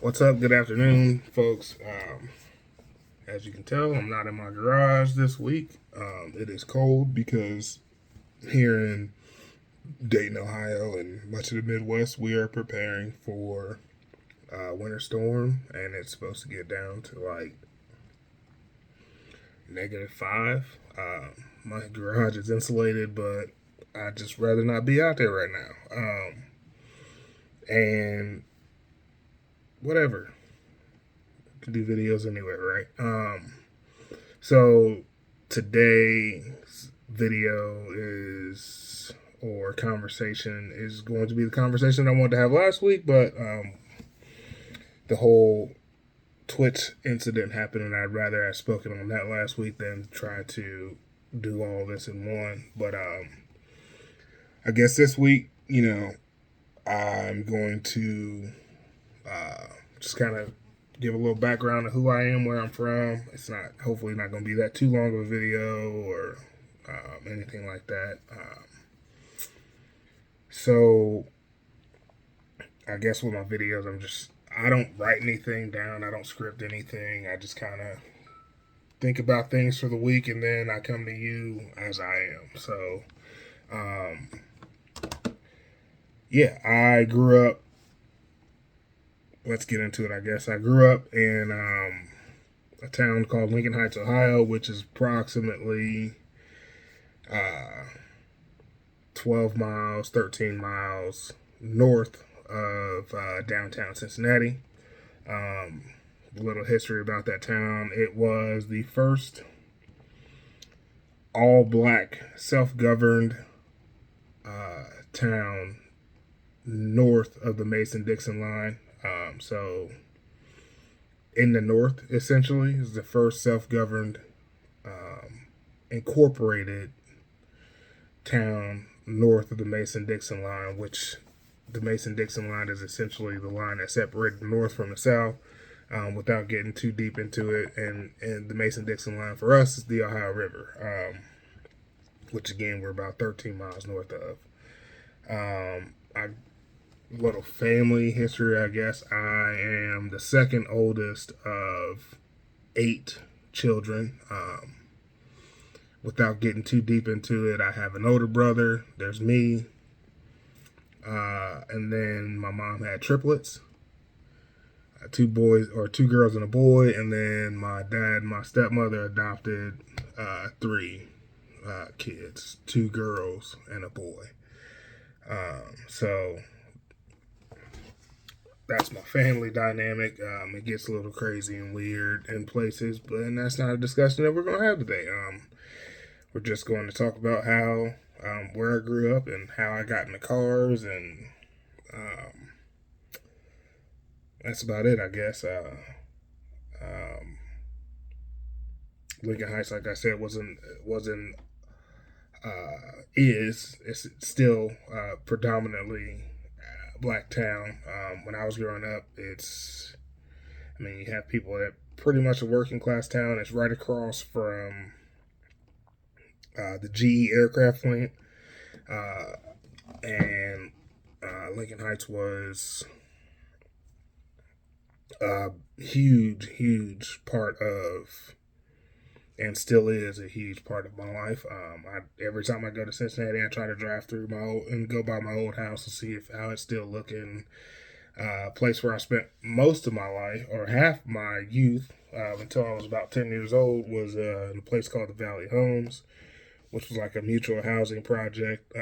What's up? Good afternoon, folks. As you can tell, I'm not in my garage this week. It is cold because here in Dayton, Ohio, and much of the Midwest, we are preparing for winter storm, and it's supposed to get down to like -5. My garage is insulated, but I'd just rather not be out there right now. And whatever, can do videos anyway, right? So today's video is or conversation is going to be the conversation I wanted to have last week, but the whole Twitch incident happened, and I'd rather have spoken on that last week than try to do all this in one. But I guess this week, I'm going to just kind of give a little background of who I am, where I'm from. It's not hopefully not going to be that too long of a video or anything like that. So I guess with my videos, I don't write anything down. I don't script anything. I just kind of think about things for the week, and then I come to you as I am. So, yeah, I grew up. Let's get into it, I guess. I grew up in a town called Lincoln Heights, Ohio, which is approximately 12 miles, 13 miles north of downtown Cincinnati. A little history about that town. It was the first all black, self governed town north of the Mason Dixon line. So, in the north, essentially, is the first self governed, incorporated town north of the Mason Dixon line, which the Mason Dixon line is essentially the line that separated the north from the south. Without getting too deep into it, and the Mason Dixon line for us is the Ohio River, which again we're about 13 miles north of. I Little family history, I guess. I am the second oldest of 8 children. Without getting too deep into it, I have an older brother. There's me. And then my mom had triplets, 2 girls and a boy. And then my dad and my stepmother adopted 3 kids, 2 girls and a boy. So that's my family dynamic. It gets a little crazy and weird in places, but that's not a discussion that we're going to have today. We're just going to talk about how where I grew up and how I got into cars, and that's about it, I guess. Lincoln Heights, like I said, wasn't is it's still predominantly black town. When I was growing up, you have people that pretty much a working class town. It's right across from the GE aircraft plant, and Lincoln Heights was a huge part of, and still is a huge part of my life. Every time I go to Cincinnati, I try to drive through my old and go by my old house to see how it's still looking. Place where I spent most of my life, or half my youth, until I was about 10 years old, was in a place called the Valley Homes, which was like a mutual housing project.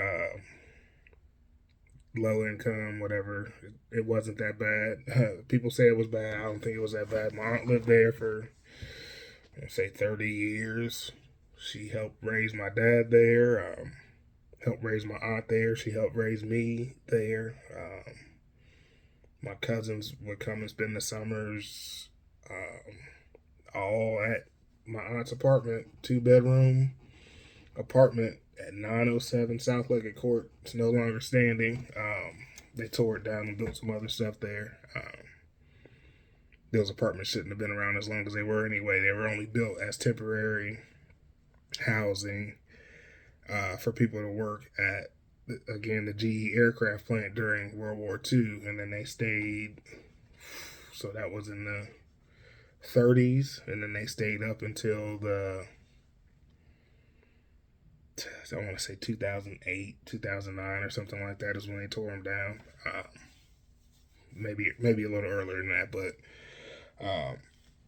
Low income, whatever. It wasn't that bad. People say it was bad. I don't think it was that bad. My aunt lived there for, say, 30 years. She helped raise my dad there, helped raise my aunt there. She helped raise me there. My cousins would come and spend the summers all at my aunt's apartment, 2-bedroom apartment at 907 South Leggett Court. It's no longer standing. They tore it down and built some other stuff there. Those apartments shouldn't have been around as long as they were anyway. They were only built as temporary housing for people to work at, again, the GE aircraft plant during World War II, and then they stayed So that was in the 30s, and then they stayed up until I want to say 2008, 2009, or something like that is when they tore them down. Maybe a little earlier than that, but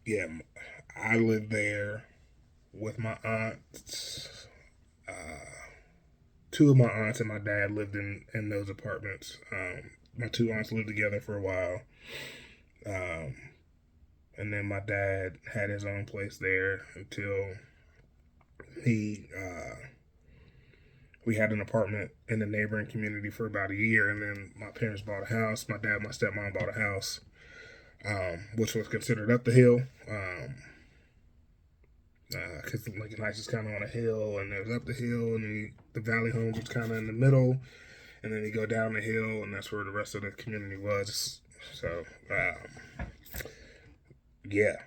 yeah, I lived there with my aunts. Two of my aunts and my dad lived in those apartments. My two aunts lived together for a while. And then my dad had his own place there until we had an apartment in the neighboring community for about a year, and then my parents bought a house. My dad, my stepmom bought a house, which was considered up the hill, because Lincoln Heights is kind of on a hill, and there's up the hill, and the Valley Homes was kind of in the middle, and then you go down the hill, and that's where the rest of the community was. So, yeah,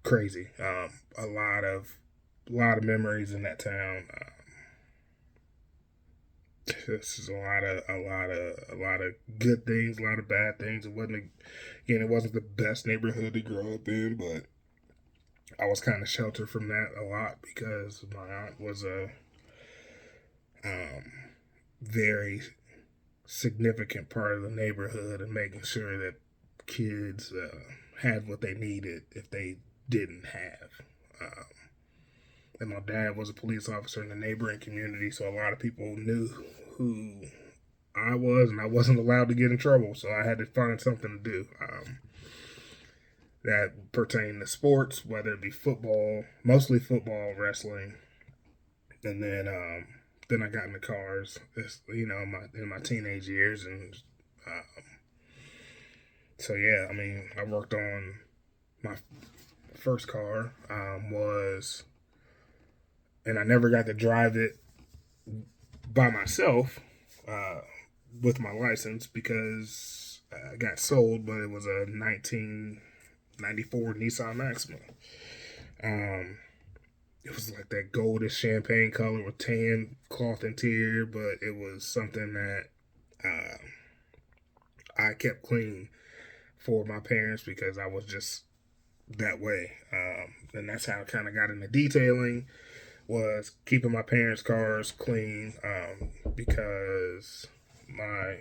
crazy. A lot of memories in that town. This is a lot of good things, a lot of bad things. It wasn't the best neighborhood to grow up in, but I was kind of sheltered from that a lot because my aunt was a very significant part of the neighborhood and making sure that kids had what they needed if they didn't have. And my dad was a police officer in the neighboring community, so a lot of people knew who I was, and I wasn't allowed to get in trouble, so I had to find something to do. That pertained to sports, whether it be football, mostly football, wrestling, and then I got into cars, in my teenage years, and so yeah, I mean, I worked on my first car and I never got to drive it by myself with my license because I got sold, but it was a 1994 Nissan Maxima. It was like that goldish champagne color with tan cloth interior, but it was something that I kept clean for my parents because I was just that way. And that's how I kind of got into detailing, was keeping my parents' cars clean because my